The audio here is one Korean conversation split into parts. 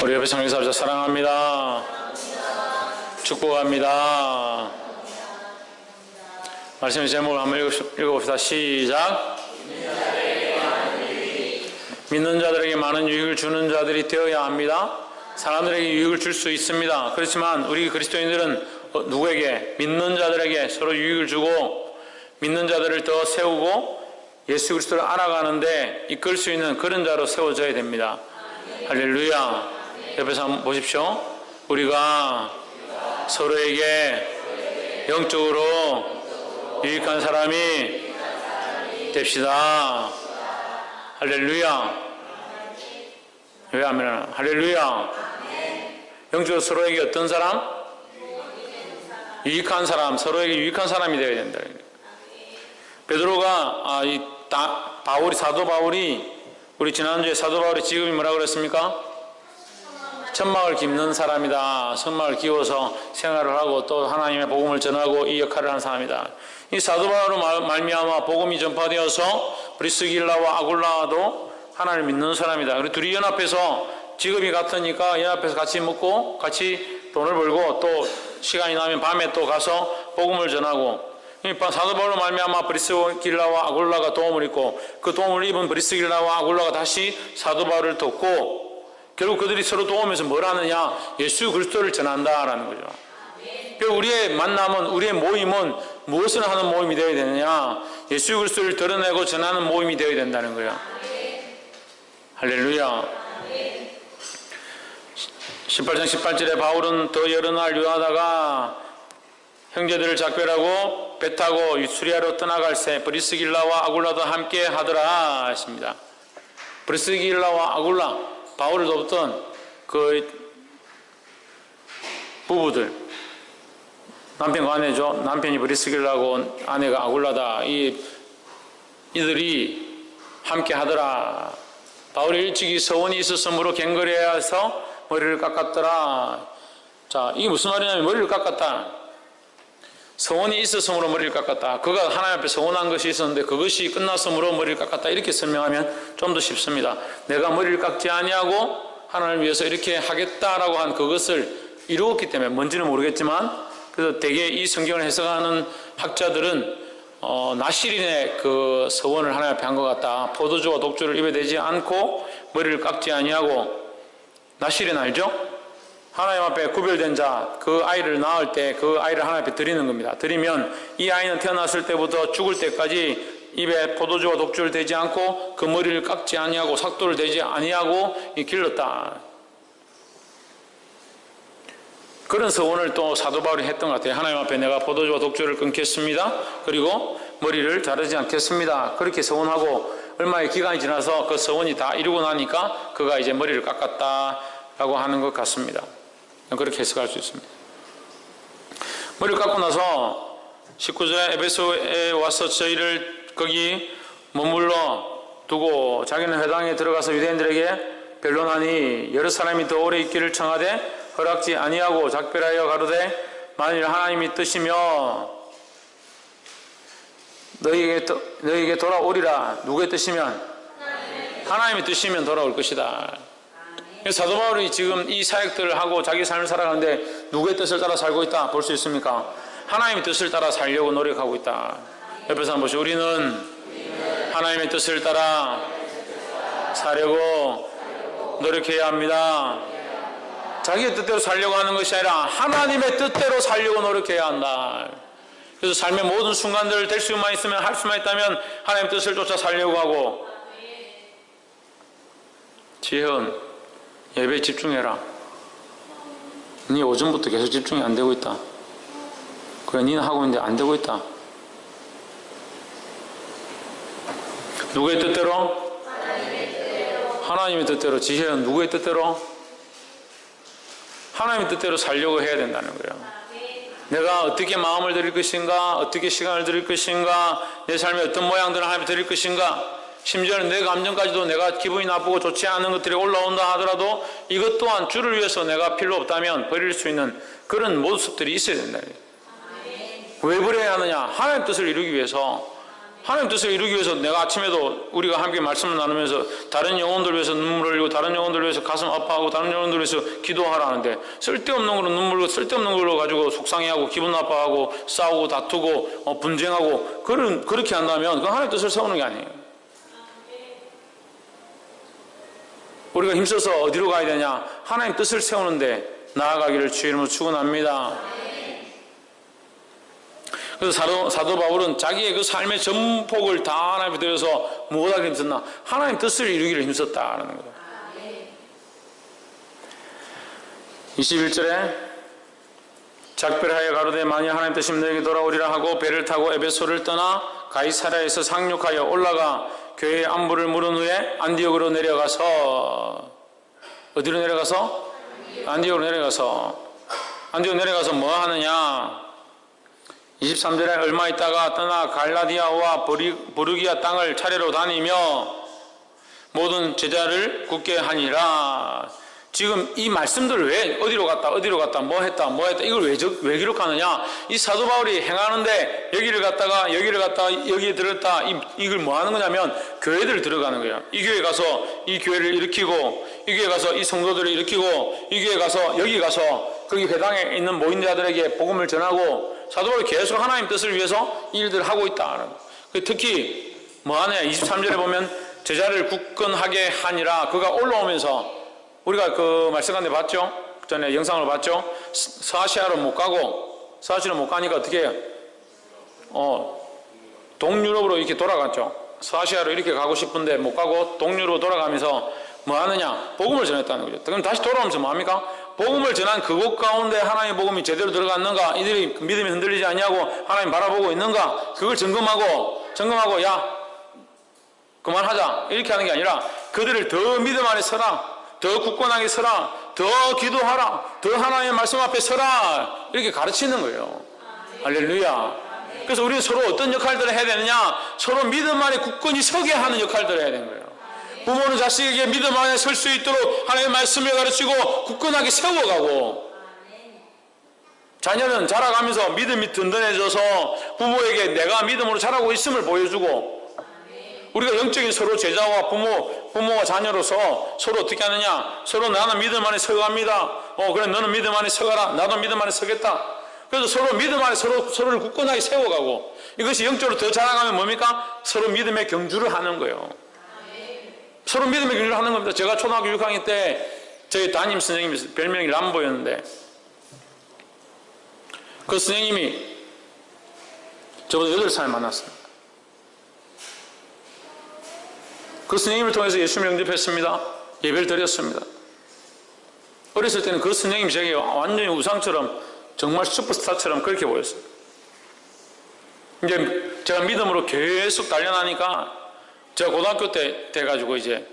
우리 옆에 성령사 사랑합니다. 축복합니다. 말씀의 제목을 한번 읽어봅시다. 시작. 믿는 자들에게 많은 유익을 주는 자들이 되어야 합니다. 사람들에게 유익을 줄 수 있습니다. 그렇지만 우리 그리스도인들은 누구에게? 믿는 자들에게 서로 유익을 주고 믿는 자들을 더 세우고 예수 그리스도를 알아가는데 이끌 수 있는 그런 자로 세워져야 됩니다. 할렐루야. 옆에서 한번 보십시오. 우리가 서로에게 영적으로 유익한 사람이 됩시다. 할렐루야. 왜 아멘? 할렐루야. 영적으로 서로에게 어떤 사람? 유익한 사람, 서로에게 유익한 사람이 되어야 된다. 베드로가 사도 바울이 우리 지난주에 사도 바울의 직업이 뭐라고 그랬습니까? 천막을 깁는 사람이다. 천막을 기워서 생활을 하고 또 하나님의 복음을 전하고 이 역할을 하는 사람이다. 이 사도 바울로 말미암아 복음이 전파되어서 브리스길라와 아굴라도 하나님을 믿는 사람이다. 그리고 둘이 연합해서 직업이 같으니까 연합해서 같이 먹고 같이 돈을 벌고 또 시간이 나면 밤에 또 가서 복음을 전하고 사도 바울로 말미암아 브리스길라와 아굴라가 도움을 입고 그 도움을 입은 브리스길라와 아굴라가 다시 사도 바울을 돕고 결국 그들이 서로 도우면서 뭘 하느냐? 예수 그리스도를 전한다라는 거죠. 결국 우리의 만남은, 우리의 모임은 무엇을 하는 모임이 되어야 되느냐? 예수 그리스도를 드러내고 전하는 모임이 되어야 된다는 거예요. 할렐루야. 18장 18절에 바울은 더 여러 날 유하다가 형제들을 작별하고 배 타고 유수리아로 떠나갈새 브리스길라와 아굴라도 함께 하더라 했습니다. 브리스길라와 아굴라, 바울을 돕던 그 부부들, 남편과 아내죠. 남편이 브리스길라고 아내가 아굴라다. 이들이 함께 하더라. 바울이 일찍이 서원이 있었으므로 갱거리에서 머리를 깎았더라. 자, 이게 무슨 말이냐면 머리를 깎았다. 서원이 있었으므로 머리를 깎았다. 그가 하나님 앞에 서원한 것이 있었는데 그것이 끝났으므로 머리를 깎았다. 이렇게 설명하면 좀 더 쉽습니다. 내가 머리를 깎지 아니하고 하나님을 위해서 이렇게 하겠다라고 한 그것을 이루었기 때문에 뭔지는 모르겠지만 그래서 대개 이 성경을 해석하는 학자들은 나실인의 그 서원을 하나님 앞에 한 것 같다. 포도주와 독주를 입에 대지 않고 머리를 깎지 아니하고 나실인 알죠? 하나님 앞에 구별된 자, 그 아이를 낳을 때 그 아이를 하나님 앞에 드리는 겁니다. 드리면 이 아이는 태어났을 때부터 죽을 때까지 입에 포도주와 독주를 대지 않고 그 머리를 깎지 아니하고 삭도를 대지 아니하고 길렀다. 그런 서원을 또 사도 바울이 했던 것 같아요. 하나님 앞에 내가 포도주와 독주를 끊겠습니다. 그리고 머리를 자르지 않겠습니다. 그렇게 서원하고 얼마의 기간이 지나서 그 서원이 다 이루고 나니까 그가 이제 머리를 깎았다라고 하는 것 같습니다. 그렇게 해석할 수 있습니다. 머리를 깎고 나서 19절에 에베소에 와서 저희를 거기 머물러 두고 자기는 회당에 들어가서 유대인들에게 변론하니 여러 사람이 더 오래 있기를 청하되 허락지 아니하고 작별하여 가로되 만일 하나님이 뜻이며 너희에게 돌아오리라. 누구의 뜻이면? 하나님의 뜻이면 돌아올 것이다. 사도 바울이 지금 이 사역들을 하고 자기 삶을 살아가는데 누구의 뜻을 따라 살고 있다 볼 수 있습니까? 하나님의 뜻을 따라 살려고 노력하고 있다. 옆에서 한번 보시죠. 우리는 하나님의 뜻을 따라 살려고 노력해야 합니다. 자기의 뜻대로 살려고 하는 것이 아니라 하나님의 뜻대로 살려고 노력해야 한다. 그래서 삶의 모든 순간들 될 수만 있으면 할 수만 있다면 하나님의 뜻을 쫓아 살려고 하고. 지혜은 예배에 집중해라. 니 오전부터 계속 집중이 안 되고 있다. 그래 니는 하고 있는데 안 되고 있다. 누구의 뜻대로? 하나님의 뜻대로. 지혜는 누구의 뜻대로? 하나님의 뜻대로 살려고 해야 된다는 거예요. 내가 어떻게 마음을 드릴 것인가, 어떻게 시간을 드릴 것인가, 내 삶의 어떤 모양들을 하나님께 드릴 것인가, 심지어는 내 감정까지도 내가 기분이 나쁘고 좋지 않은 것들이 올라온다 하더라도 이것 또한 주를 위해서 내가 필요 없다면 버릴 수 있는 그런 모습들이 있어야 된다. 왜 그래야 하느냐? 하나님의 뜻을 이루기 위해서 하나님 뜻을 이루기 위해서 내가 아침에도 우리가 함께 말씀을 나누면서 다른 영혼들 위해서 눈물을 흘리고 다른 영혼들 위해서 가슴 아파하고 다른 영혼들 위해서 기도하라 하는데 쓸데없는 걸로 눈물 흘리고 쓸데없는 걸로 가지고 속상해하고 기분 나빠하고 싸우고 다투고 분쟁하고 그렇게 한다면 그건 하나님 뜻을 세우는 게 아니에요. 우리가 힘써서 어디로 가야 되냐? 하나님 뜻을 세우는데 나아가기를 주의 이름으로 축원합니다. 그래서 사도 바울은 자기의 그 삶의 전폭을 다 하나님 앞에 들여서 무엇하기 힘썼나? 하나님 뜻을 이루기를 힘썼다라는 거예요. 21절에 작별하여 가로되 만일 하나님 뜻이면 너에게 돌아오리라 하고 배를 타고 에베소를 떠나 가이사랴에서 상륙하여 올라가 교회의 안부를 물은 후에 안디옥으로 내려가서 어디로 내려가서? 안디옥으로 내려가서 뭐 하느냐? 23절에 얼마 있다가 떠나 갈라디아와 부르기아 땅을 차례로 다니며 모든 제자를 굳게 하니라. 지금 이 말씀들을 왜 어디로 갔다 뭐 했다 이걸 왜 기록하느냐? 이 사도 바울이 행하는데 여기를 갔다가 여기에 들었다 이걸 뭐 하는 거냐면 교회들을 들어가는 거예요. 이 교회 가서 이 교회를 일으키고 이 교회 가서 이 성도들을 일으키고 이 교회 가서 여기 가서 거기 회당에 있는 모인 자들에게 복음을 전하고 사도 바울이 계속 하나님 뜻을 위해서 일들을 하고 있다. 특히 뭐 하느냐? 23절에 보면 제자를 굳건하게 하니라. 그가 올라오면서 우리가 그 말씀 가운데 봤죠? 전에 영상을 봤죠? 서아시아로 못 가니까 어떻게 해요? 동유럽으로 이렇게 돌아갔죠. 서아시아로 이렇게 가고 싶은데 못 가고 동유럽으로 돌아가면서 뭐 하느냐? 복음을 전했다는 거죠. 그럼 다시 돌아오면서 뭐 합니까? 복음을 전한 그곳 가운데 하나님의 복음이 제대로 들어갔는가? 이들이 믿음이 흔들리지 않냐고 하나님 바라보고 있는가? 그걸 점검하고 야 그만하자 이렇게 하는 게 아니라 그들을 더 믿음 안에 서라, 더 굳건하게 서라, 더 기도하라, 더 하나님의 말씀 앞에 서라 이렇게 가르치는 거예요. 할렐루야. 그래서 우리는 서로 어떤 역할들을 해야 되느냐? 서로 믿음 안에 굳건히 서게 하는 역할들을 해야 되는 거예요. 부모는 자식에게 믿음 안에 설 수 있도록 하나님의 말씀을 가르치고 굳건하게 세워가고, 자녀는 자라가면서 믿음이 든든해져서 부모에게 내가 믿음으로 자라고 있음을 보여주고, 우리가 영적인 서로 제자와 부모와 자녀로서 서로 어떻게 하느냐? 서로 나는 믿음 안에 서갑니다. 그래 너는 믿음 안에 서가라. 나도 믿음 안에 서겠다. 그래서 서로 믿음 안에 서로를 굳건하게 세워가고, 이것이 영적으로 더 자라가면 뭡니까? 서로 믿음의 경주를 하는 거예요. 서로 믿음의 경주를 하는 겁니다. 제가 초등학교 6학년 때 저희 담임 선생님이 별명이 람보였는데, 그 선생님이 저보다 8살 많았습니다. 그 선생님을 통해서 예수님을 영접했습니다. 예배를 드렸습니다. 어렸을 때는 그 선생님이 제게 완전히 우상처럼, 정말 슈퍼스타처럼 그렇게 보였어요. 이제 제가 믿음으로 계속 단련하니까 제가 고등학교 때 돼가지고 이제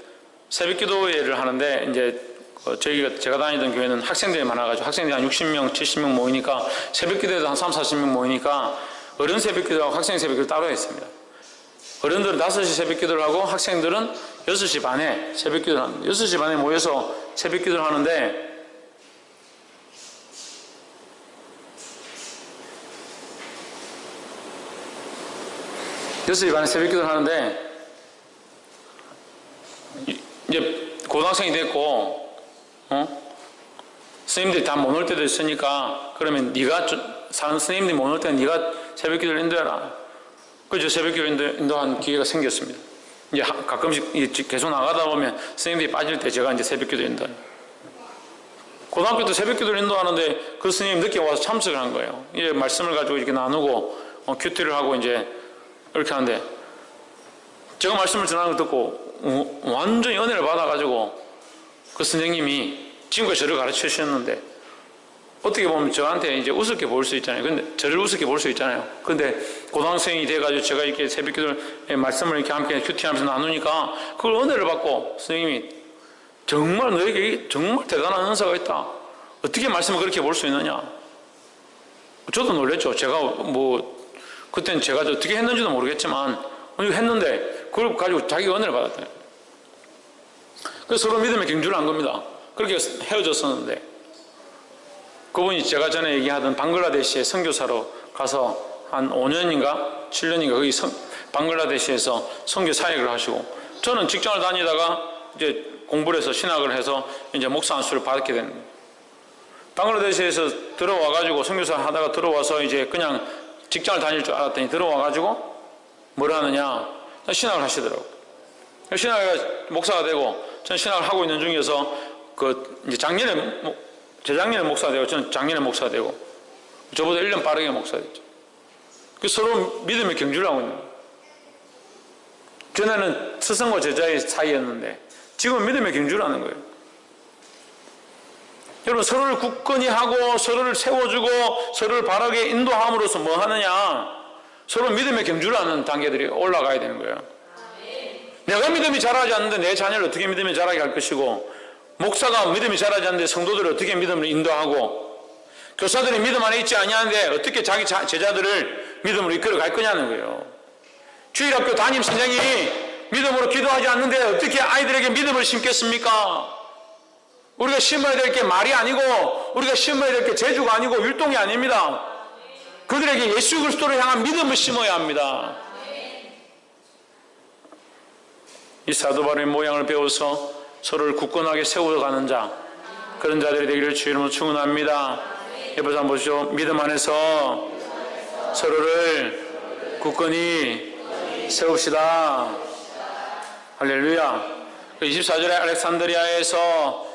새벽 기도회를 하는데, 이제 제가 다니던 교회는 학생들이 많아가지고 학생들이 한 60명, 70명 모이니까 새벽 기도회도 한 3, 40명 모이니까 어른 새벽 기도하고 학생 새벽 기도 따로 했습니다. 어른들은 5시 새벽 기도를 하고 학생들은 6시 반에 새벽 기도를 합니다. 6시 반에 모여서 새벽 기도를 하는데, 이제 고등학생이 됐고, 스님들이 다 못 올 때도 있으니까, 그러면 네가 스님들이 못 올 때는 네가 새벽 기도를 인도해라. 그래서 새벽 기도 인도한 기회가 생겼습니다. 이제 가끔씩 계속 나가다 보면 스님들이 빠질 때 제가 이제 새벽 기도 인도해요. 고등학교 때 새벽 기도를 인도하는데 그 스님 늦게 와서 참석을 한 거예요. 이제 말씀을 가지고 이렇게 나누고 큐티를 하고 이제 이렇게 하는데, 제가 말씀을 전하는 걸 듣고 완전히 은혜를 받아가지고 그 선생님이 지금까지 저를 가르쳐 주셨는데, 어떻게 보면 저한테 이제 우습게 볼 수 있잖아요. 근데 저를 우습게 볼 수 있잖아요. 근데 고등학생이 돼가지고 제가 이렇게 새벽 기도의 말씀을 이렇게 함께 큐티하면서 나누니까 그걸 은혜를 받고 선생님이 정말 너에게 정말 대단한 은사가 있다. 어떻게 말씀을 그렇게 볼 수 있느냐. 저도 놀랬죠. 제가 그때는 제가 어떻게 했는지도 모르겠지만 했는데 그걸 가지고 자기가 은혜를 받았다. 그래서 서로 믿음의 경주를 한 겁니다. 그렇게 헤어졌었는데, 그분이 제가 전에 얘기하던 방글라데시에 선교사로 가서 한 5년인가 7년인가 거기 방글라데시에서 선교 사역을 하시고, 저는 직장을 다니다가 이제 공부를 해서 신학을 해서 이제 목사 안수를 받게 된 거예요. 방글라데시에서 들어와가지고 선교사 하다가 들어와서 이제 그냥 직장을 다닐 줄 알았더니 들어와가지고 뭘 하느냐, 신학을 하시더라고요. 신학을 목사가 되고, 저는 신학을 하고 있는 중에서 이제 재작년에 목사가 되고, 저는 작년에 목사가 되고, 저보다 1년 빠르게 목사가 됐죠. 서로 믿음의 경주를 하고 있는 거예요. 전에는 스승과 제자의 사이였는데 지금은 믿음의 경주를 하는 거예요. 여러분, 서로를 굳건히 하고 서로를 세워주고 서로를 바르게 인도함으로써 뭐 하느냐, 서로 믿음의 경주를 하는 단계들이 올라가야 되는 거예요. 내가 믿음이 자라지 않는데 내 자녀를 어떻게 믿음이 자라게 할 것이고, 목사가 믿음이 자라지 않는데 성도들을 어떻게 믿음을 인도하고, 교사들이 믿음 안에 있지 아니하는데 어떻게 자기 제자들을 믿음으로 이끌어 갈 거냐는 거예요. 주일학교 담임 선생님이 믿음으로 기도하지 않는데 어떻게 아이들에게 믿음을 심겠습니까? 우리가 심어야 될 게 말이 아니고, 우리가 심어야 될 게 재주가 아니고 율동이 아닙니다. 그들에게 예수 그리스도를 향한 믿음을 심어야 합니다. 이 사도 바울의 모양을 배워서 서로를 굳건하게 세워가는 자, 그런 자들이 되기를 주의 이름으로 축원합니다. 옆에서 한번 보시죠. 믿음 안에서 서로를 굳건히 세웁시다. 할렐루야. 24절에 알렉산드리아에서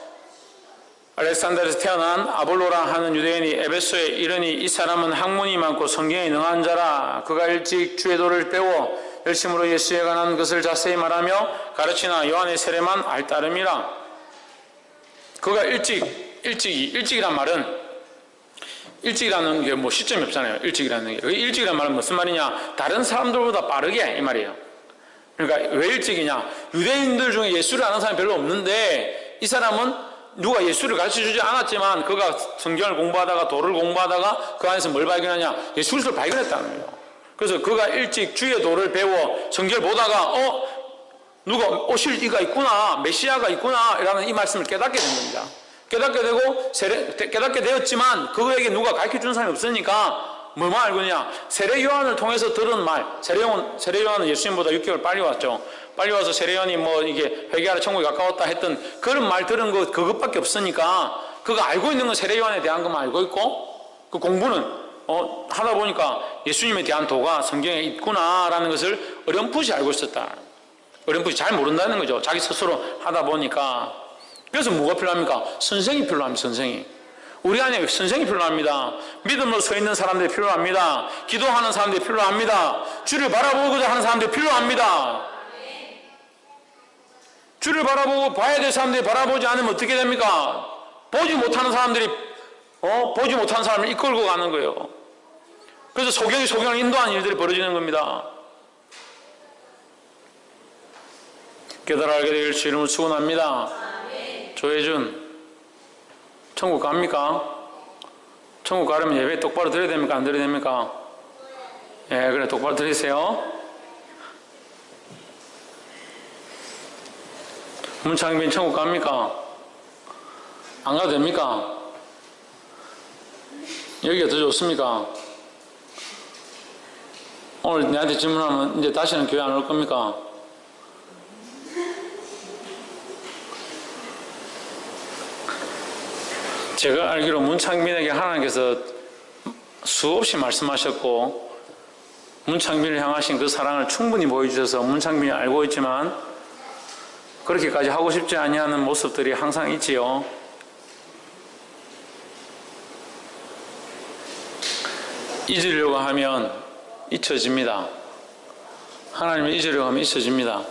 태어난 아볼로라 하는 유대인이 에베소에 이르니, 이 사람은 학문이 많고 성경에 능한 자라. 그가 일찍 주의 도를 배워 열심으로 예수에 관한 것을 자세히 말하며 가르치나 요한의 세례만 알 따름이라. 그가 일찍이란 말은, 일찍이라는 게 뭐 시점이 없잖아요. 일찍이라는 게. 일찍이라는 말은 무슨 말이냐, 다른 사람들보다 빠르게, 이 말이에요. 그러니까 왜 일찍이냐, 유대인들 중에 예수를 아는 사람이 별로 없는데 이 사람은 누가 예수를 가르쳐주지 않았지만 그가 성경을 공부하다가 도를 공부하다가 그 안에서 뭘 발견하냐, 예수 그리스도를 발견했다는 거예요. 그래서 그가 일찍 주의 도를 배워 성경을 보다가 누가 오실 이가 있구나, 메시아가 있구나 라는 이 말씀을 깨닫게 된 겁니다. 깨닫게 되었지만 그에게 누가 가르쳐준 사람이 없으니까 뭐만 알고 있냐, 세례 요한을 통해서 들은 말. 세례 요한은 예수님보다 6개월 빨리 왔죠. 빨리 와서 세례 요한이 뭐 이게 회개하라 천국에 가까웠다 했던 그런 말 들은 거, 그것밖에 없으니까 그가 알고 있는 건 세례 요한에 대한 것만 알고 있고, 그 공부는 하다 보니까 예수님에 대한 도가 성경에 있구나라는 것을 어렴풋이 알고 있었다. 어렴풋이 잘 모른다는 거죠. 자기 스스로 하다 보니까. 그래서 뭐가 필요합니까? 선생이 필요합니다. 선생이. 우리 안에 선생이 필요합니다. 믿음으로 서 있는 사람들이 필요합니다. 기도하는 사람들이 필요합니다. 주를 바라보고자 하는 사람들이 필요합니다. 주를 바라보고 봐야 될 사람들이 바라보지 않으면 어떻게 됩니까? 보지 못하는 사람들이 보지 못하는 사람을 이끌고 가는 거예요. 그래서 소경을 인도하는 일들이 벌어지는 겁니다. 깨달아 알게 되길 주 이름으로 축원합니다. 조혜준, 천국 갑니까? 천국 가려면 예배 똑바로 드려야 됩니까? 안 드려야 됩니까? 예, 그래, 똑바로 드리세요. 문창빈 천국 갑니까? 안 가도 됩니까? 여기가 더 좋습니까? 오늘 내한테 질문하면 이제 다시는 교회 안 올 겁니까? 제가 알기로 문창빈에게 하나님께서 수없이 말씀하셨고, 문창빈을 향하신 그 사랑을 충분히 보여주셔서 문창빈이 알고 있지만 그렇게까지 하고 싶지 아니하는 모습들이 항상 있지요. 잊으려고 하면 잊혀집니다. 하나님을 잊으려고 하면 잊혀집니다.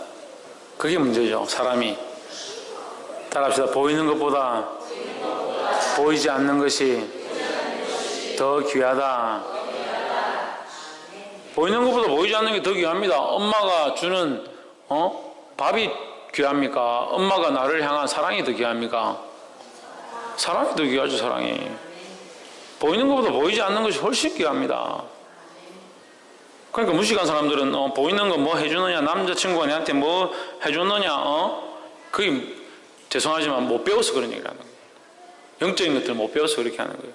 그게 문제죠. 사람이. 따라합시다. 보이는 것보다 보이지 않는 것이 더 귀하다. 보이는 것보다 보이지 않는 게 더 귀합니다. 엄마가 주는 밥이 귀합니까? 엄마가 나를 향한 사랑이 더 귀합니까? 사랑이 더 귀하죠. 사랑이. 보이는 것보다 보이지 않는 것이 훨씬 귀합니다. 그러니까 무식한 사람들은 보이는 거 뭐 해주느냐, 남자친구가 내한테 뭐 해주느냐, 그게 죄송하지만 못 배워서 그런 얘기를 하는 거예요. 영적인 것들을 못 배워서 그렇게 하는 거예요.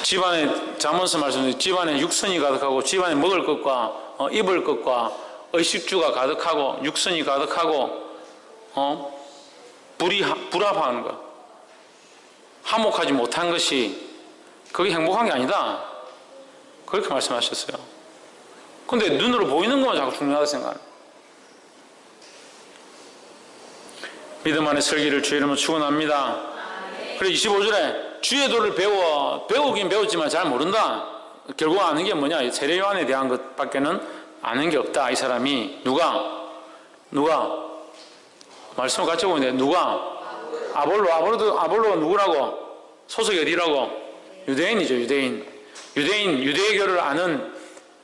집안에 잠언서 말씀드린 집안에 육선이 가득하고 집안에 먹을 것과 입을 것과 의식주가 가득하고 육선이 가득하고 불합한 것, 화목하지 못한 것이 그게 행복한 게 아니다. 그렇게 말씀하셨어요. 근데 눈으로 보이는 것만 자꾸 중요하다 생각해요. 믿음 안에 설기를 주의 이름으로 축원합니다. 그리고 25절에 주의 도를 배우긴 배웠지만 잘 모른다. 결국 아는 게 뭐냐? 세례 요한에 대한 것밖에는 아는 게 없다. 이 사람이 누가 말씀을 같이 보는데 누가 아볼로가 누구라고? 소속이 어디라고? 유대인이죠. 유대교를 아는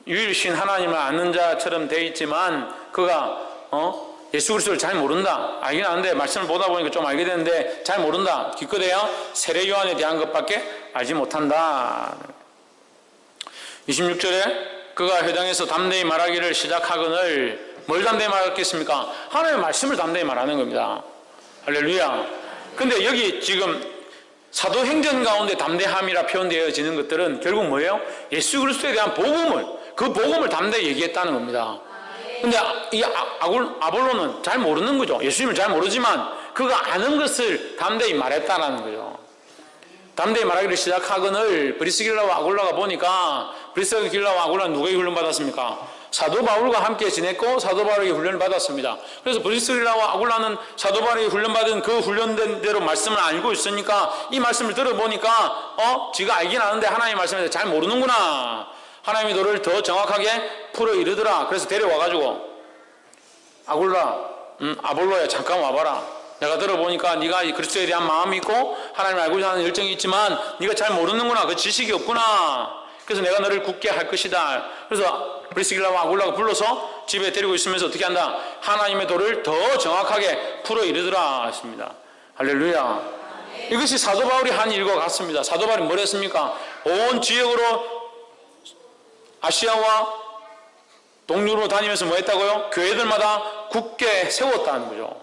유일신 하나님을 아는 자처럼 되어 있지만 그가 예수 그리스도를 잘 모른다. 알긴 아는데 말씀을 보다 보니까 좀 알게 되는데 잘 모른다. 기껏해야 세례 요한에 대한 것밖에 알지 못한다. 26절에 그가 회당에서 담대히 말하기를 시작하거늘 뭘 담대히 말하겠습니까? 하나님의 말씀을 담대히 말하는 겁니다. 할렐루야. 근데 여기 지금 사도행전 가운데 담대함이라 표현되어지는 것들은 결국 뭐예요? 예수 그리스도에 대한 그 복음을 담대히 얘기했다는 겁니다. 근데 이 아볼로는 잘 모르는 거죠. 예수님을 잘 모르지만 그가 아는 것을 담대히 말했다는 거죠. 담대히 말하기를 시작하거늘 브리스길라와 아굴라가 보니까 브리스길라와 아굴라는 누구에게 훈련받았습니까? 사도 바울과 함께 지냈고 사도 바울에게 훈련을 받았습니다. 그래서 브리스길라와 아굴라는 사도 바울에게 훈련받은 그 훈련된 대로 말씀을 알고 있으니까 이 말씀을 들어보니까 지가 알긴 아는데 하나님의 말씀에 잘 모르는구나. 하나님이 너를 더 정확하게 풀어 이르더라. 그래서 데려와가지고 아굴라, 아볼로야 잠깐 와봐라. 내가 들어보니까 네가 그리스도에 대한 마음이 있고 하나님을 알고자 하는 열정이 있지만 네가 잘 모르는구나. 그 지식이 없구나. 그래서 내가 너를 굳게 할 것이다. 그래서 브리스길라와 아굴라가 불러서 집에 데리고 있으면서 어떻게 한다? 하나님의 도를 더 정확하게 풀어 이르더라 했습니다. 할렐루야. 이것이 사도 바울이 한 일과 같습니다. 사도 바울이 뭘 했습니까? 온 지역으로 아시아와 동유로 다니면서 뭐 했다고요? 교회들마다 굳게 세웠다는 거죠.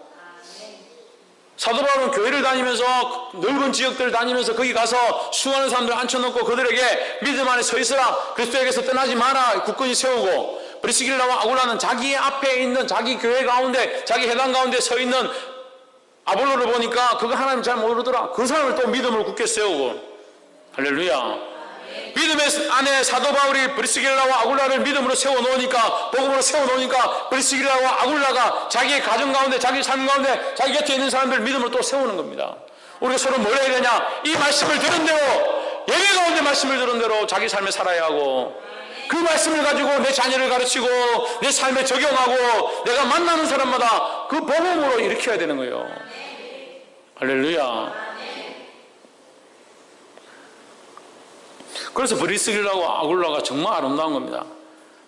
사도 바울은 교회를 다니면서 넓은 지역들을 다니면서 거기 가서 수많은 사람들 앉혀놓고 그들에게 믿음 안에 서 있으라. 그리스도에게서 떠나지 마라. 굳건히 세우고 브리스길라와 아굴라는 자기 앞에 있는 자기 교회 가운데 자기 회당 가운데 서 있는 아볼로를 보니까 그거 하나님 잘 모르더라. 그 사람을 또 믿음으로 굳게 세우고 할렐루야. 믿음의 안에 사도 바울이 브리스길라와 아굴라를 믿음으로 세워놓으니까 복음으로 세워놓으니까 브리스길라와 아굴라가 자기의 가정 가운데 자기 삶 가운데 자기 곁에 있는 사람들을 믿음으로 또 세우는 겁니다. 우리가 서로 뭘 해야 되냐? 이 말씀을 들은 대로 예배 가운데 말씀을 들은 대로 자기 삶을 살아야 하고 그 말씀을 가지고 내 자녀를 가르치고 내 삶에 적용하고 내가 만나는 사람마다 그 복음으로 일으켜야 되는 거예요. 할렐루야. 그래서 브리스길라와 아굴라가 정말 아름다운 겁니다.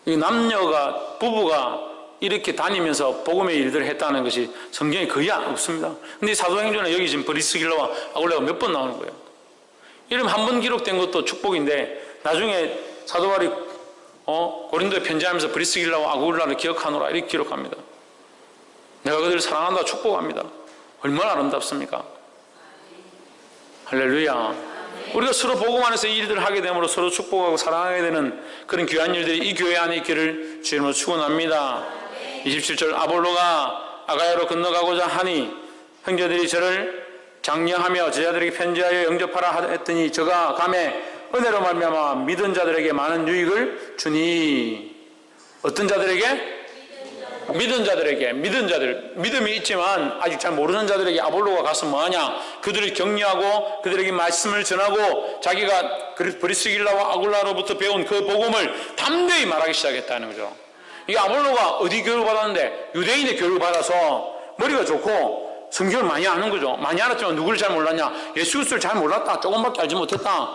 이 남녀가 부부가 이렇게 다니면서 복음의 일들을 했다는 것이 성경에 거의 없습니다. 근데 사도행전에 여기 지금 브리스길라와 아굴라가 몇 번 나오는 거예요. 이름 한 번 기록된 것도 축복인데 나중에 사도 바울이 고린도에 편지하면서 브리스길라와 아굴라를 기억하노라 이렇게 기록합니다. 내가 그들을 사랑한다 축복합니다. 얼마나 아름답습니까? 할렐루야. 우리가 서로 복음 안에서 이 일들을 하게 되므로 서로 축복하고 사랑하게 되는 그런 귀한 일들이 이 교회 안에 있기를 주님으로 축원합니다. 27절 아볼로가 아가야로 건너가고자 하니 형제들이 저를 장려하며 제자들에게 편지하여 영접하라 했더니 저가 감에 은혜로 말미암아 믿은 자들에게 많은 유익을 주니. 어떤 자들에게? 믿은 자들에게, 믿음이 있지만 아직 잘 모르는 자들에게 아볼로가 가서 뭐하냐? 그들을 격려하고 그들에게 말씀을 전하고 자기가 브리스길라와 아굴라로부터 배운 그 복음을 담대히 말하기 시작했다는 거죠. 이 아볼로가 어디 교육을 받았는데? 유대인의 교육을 받아서 머리가 좋고 성경을 많이 아는 거죠. 많이 알았지만 누구를 잘 몰랐냐? 예수 그리스도를 잘 몰랐다. 조금밖에 알지 못했다.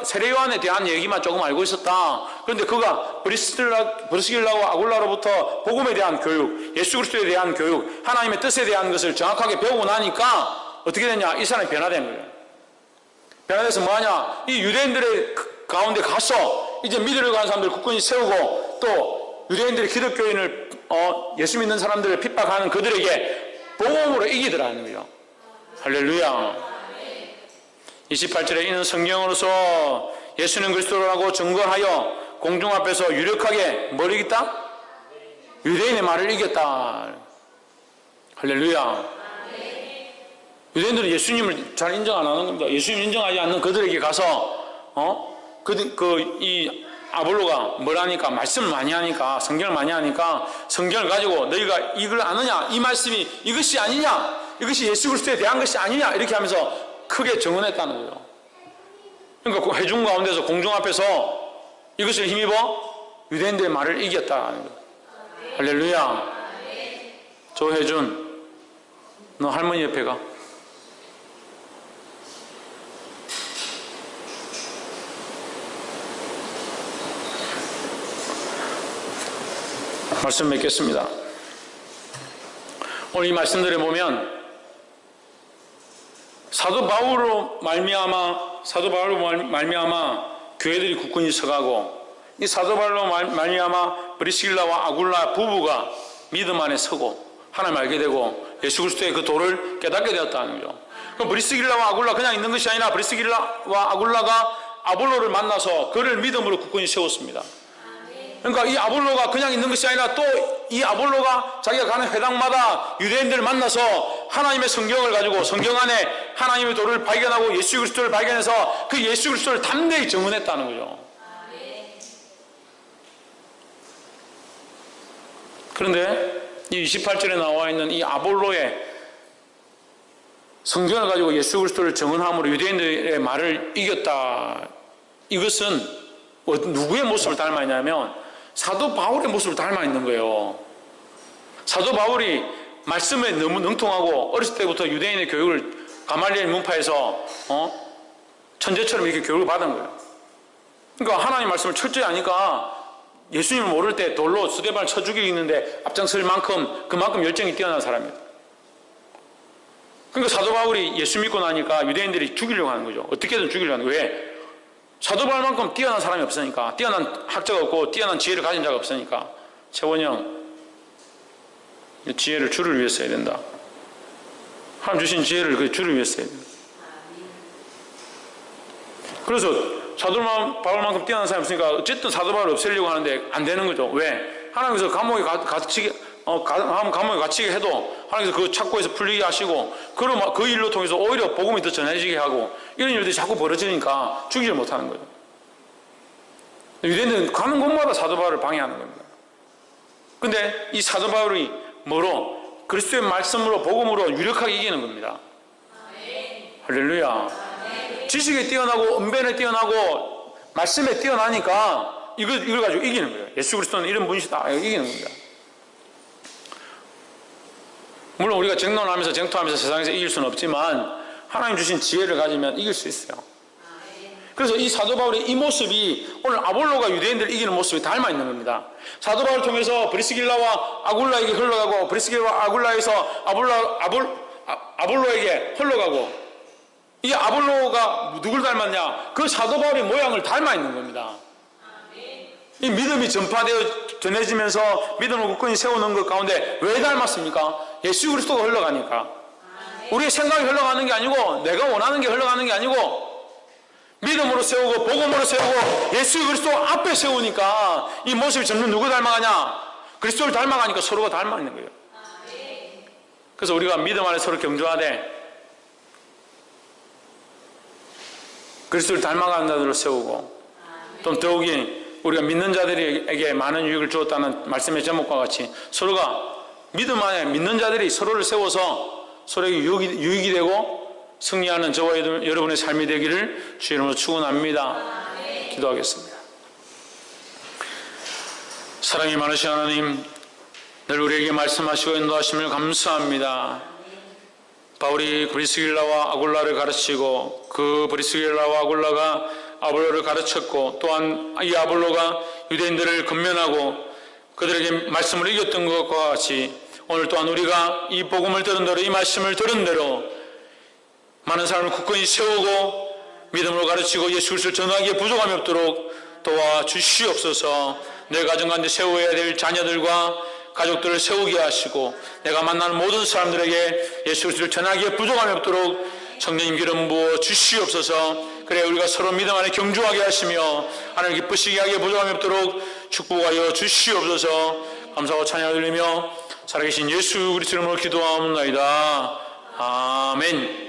세례 요한에 대한 얘기만 조금 알고 있었다. 그런데 그가 브리스길라와 아굴라로부터 복음에 대한 교육, 예수 그리스도에 대한 교육, 하나님의 뜻에 대한 것을 정확하게 배우고 나니까 어떻게 됐냐? 이 사람이 변화된 거예요. 변화돼서 뭐하냐? 이 유대인들의 가운데 가서 이제 믿으려고 하는 사람들을 굳건히 세우고 또 유대인들의 기독교인을 예수 믿는 사람들을 핍박하는 그들에게 복음으로 이기더라는 거죠. 할렐루야. 28절에 이는 성경으로서 예수는 그리스도라고 증거하여 공중 앞에서 유력하게 뭘 이겼다? 유대인의 말을 이겼다. 할렐루야. 유대인들은 예수님을 잘 인정 안 하는 겁니다. 예수님을 인정하지 않는 그들에게 가서 이 아볼로가 뭘 하니까, 말씀을 많이 하니까, 성경을 많이 하니까, 성경을 가지고 너희가 이걸 아느냐, 이 말씀이 이것이 아니냐, 이것이 예수 그리스도에 대한 것이 아니냐, 이렇게 하면서 크게 증언했다는 거예요. 그러니까 그 회중 가운데서 공중 앞에서 이것을 힘입어 유대인들의 말을 이겼다는 거예요. 할렐루야. 조혜준, 너 할머니 옆에 가. 말씀 맺겠습니다. 오늘 이 말씀들에 보면 사도 바울로 말미암아 교회들이 굳건히 서가고, 이 사도 바울로 말미암아 브리스길라와 아굴라 부부가 믿음 안에 서고 하나님 알게 되고 예수 그리스도의 그 도를 깨닫게 되었다는 거죠. 그럼 브리스길라와 아굴라 그냥 있는 것이 아니라 브리스길라와 아굴라가 아볼로를 만나서 그를 믿음으로 굳건히 세웠습니다. 그러니까 이 아볼로가 그냥 있는 것이 아니라 또 이 아볼로가 자기가 가는 회당마다 유대인들을 만나서 하나님의 성경을 가지고 성경 안에 하나님의 도를 발견하고 예수 그리스도를 발견해서 그 예수 그리스도를 담대히 증언했다는 거죠. 그런데 이 28절에 나와 있는 이 아볼로의 성경을 가지고 예수 그리스도를 증언함으로 유대인들의 말을 이겼다. 이것은 누구의 모습을 닮아 있냐면 사도 바울의 모습을 닮아 있는 거예요. 사도 바울이 말씀에 너무 능통하고 어렸을 때부터 유대인의 교육을 가말리엘 문파에서 천재처럼 이렇게 교육을 받은 거예요. 그러니까 하나님 말씀을 철저히 아니까 예수님을 모를 때 돌로 스데반을 쳐 죽이는데 앞장설 만큼 그만큼 열정이 뛰어난 사람이에요. 그러니까 사도 바울이 예수 믿고 나니까 유대인들이 죽이려고 하는 거죠. 어떻게든 죽이려고 하는 거예요. 왜? 사도 바울만큼 뛰어난 사람이 없으니까, 뛰어난 학자가 없고 뛰어난 지혜를 가진 자가 없으니까. 최원영, 지혜를 주를 위해서 해야 된다. 하나님 주신 지혜를 그 주를 위해서 해야 된다. 그래서 사도 바울만큼 뛰어난 사람이 없으니까 어쨌든 사도 바울을 없애려고 하는데 안 되는 거죠. 왜? 하나님께서 감옥에 갇히게 해도 하나님께서 그 착고에서 풀리게 하시고 그 일로 통해서 오히려 복음이 더 전해지게 하고 이런 일들이 자꾸 벌어지니까 죽이지 못하는 거예요. 유대인들은 가는 곳마다 사도 바울을 방해하는 겁니다. 근데 이 사도 바울이 뭐로? 그리스도의 말씀으로 복음으로 유력하게 이기는 겁니다. 할렐루야. 지식에 뛰어나고 언변에 뛰어나고 말씀에 뛰어나니까 이걸 가지고 이기는 거예요. 예수 그리스도는 이런 분이시다. 이기는 겁니다. 물론 우리가 쟁론하면서 쟁투하면서 세상에서 이길 수는 없지만 하나님 주신 지혜를 가지면 이길 수 있어요. 그래서 이 사도 바울의 이 모습이 오늘 아볼로가 유대인들을 이기는 모습이 닮아 있는 겁니다. 사도 바울을 통해서 브리스길라와 아굴라에게 흘러가고 브리스길라와 아굴라에서 아볼로에게 흘러가고, 이 아볼로가 누굴 닮았냐? 그 사도 바울의 모양을 닮아 있는 겁니다. 이 믿음이 전해지면서 믿음을 굳건히 세우는 것 가운데 왜 닮았습니까? 예수 그리스도가 흘러가니까. 우리의 생각이 흘러가는 게 아니고 내가 원하는 게 흘러가는 게 아니고 믿음으로 세우고 복음으로 세우고 예수 그리스도 앞에 세우니까 이 모습이 점점 누구 닮아가냐? 그리스도를 닮아가니까 서로가 닮아 있는 거예요. 그래서 우리가 믿음 안에 서로 경주하되 그리스도를 닮아가는 자들을 세우고, 또 더욱이 우리가 믿는 자들에게 많은 유익을 주었다는 말씀의 제목과 같이 서로가 믿음 안에 믿는 자들이 서로를 세워서 서로에게 유익이 되고 승리하는 저와 여러분의 삶이 되기를 주 이름으로 축원합니다. 기도하겠습니다. 사랑이 많으신 하나님, 늘 우리에게 말씀하시고 인도하심을 감사합니다. 바울이 브리스길라와 아굴라를 가르치고 그 브리스길라와 아굴라가 아볼로를 가르쳤고, 또한 이 아볼로가 유대인들을 건면하고 그들에게 말씀을 이겼던 것과 같이 오늘 또한 우리가 이 복음을 들은 대로, 이 말씀을 들은 대로 많은 사람을 굳건히 세우고 믿음으로 가르치고 예수 그리스도를 전하기에 부족함이 없도록 도와주시옵소서. 내 가정 가운데 세워야 될 자녀들과 가족들을 세우게 하시고 내가 만나는 모든 사람들에게 예수 그리스도를 전하기에 부족함이 없도록 성령님 기름 부어 주시옵소서. 그래 우리가 서로 믿음 안에 경주하게 하시며 하나님 기쁘시게 하게 보장함이 없도록 축복하여 주시옵소서. 감사하고 찬양을 드리며 살아계신 예수 그리스도 이름으로 기도하옵나이다. 아멘.